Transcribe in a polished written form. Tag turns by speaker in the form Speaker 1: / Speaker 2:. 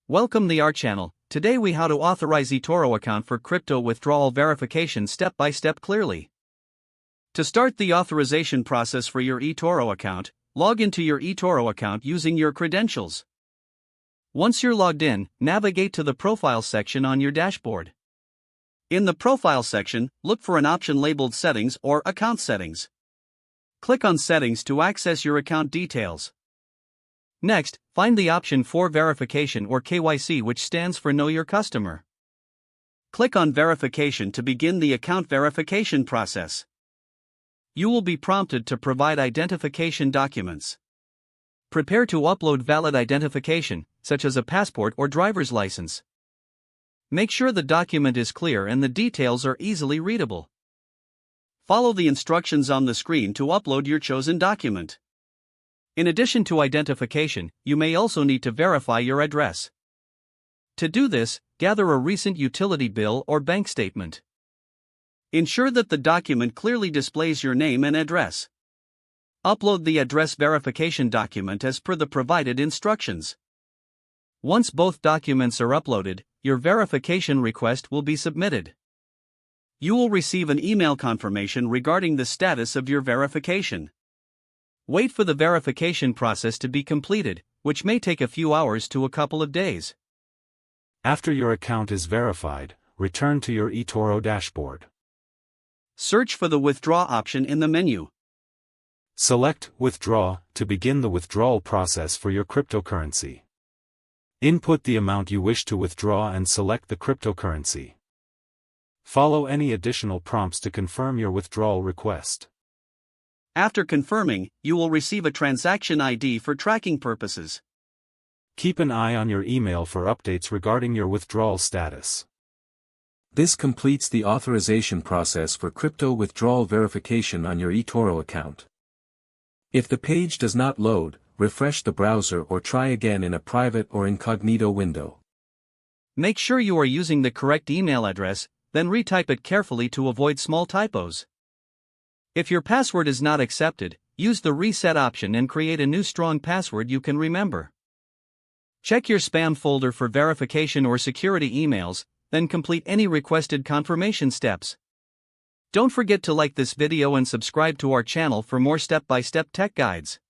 Speaker 1: Welcome to our channel. Today we how to authorize eToro account for crypto withdrawal verification step by step clearly. To start the authorization process for your eToro account, log into your eToro account using your credentials. Once you're logged in, navigate to the profile section on your dashboard. In the profile section, look for an option labeled Settings or Account Settings. Click on Settings to access your account details. Next, find the option for Verification or KYC, which stands for Know Your Customer. Click on Verification to begin the account verification process. You will be prompted to provide identification documents. Prepare to upload valid identification, such as a passport or driver's license. Make sure the document is clear and the details are easily readable. Follow the instructions on the screen to upload your chosen document. In addition to identification, you may also need to verify your address. To do this, gather a recent utility bill or bank statement. Ensure that the document clearly displays your name and address. Upload the address verification document as per the provided instructions. Once both documents are uploaded, your verification request will be submitted. You will receive an email confirmation regarding the status of your verification. Wait for the verification process to be completed, which may take a few hours to a couple of days.
Speaker 2: After your account is verified, return to your eToro dashboard.
Speaker 1: Search for the Withdraw option in the menu.
Speaker 2: Select Withdraw to begin the withdrawal process for your cryptocurrency. Input the amount you wish to withdraw and select the cryptocurrency. Follow any additional prompts to confirm your withdrawal request.
Speaker 1: After confirming, you will receive a transaction ID for tracking purposes.
Speaker 2: Keep an eye on your email for updates regarding your withdrawal status.
Speaker 3: This completes the authorization process for crypto withdrawal verification on your eToro account. If the page does not load, refresh the browser or try again in a private or incognito window.
Speaker 1: Make sure you are using the correct email address, then retype it carefully to avoid small typos. If your password is not accepted, use the reset option and create a new strong password you can remember. Check your spam folder for verification or security emails, then complete any requested confirmation steps. Don't forget to like this video and subscribe to our channel for more step-by-step tech guides.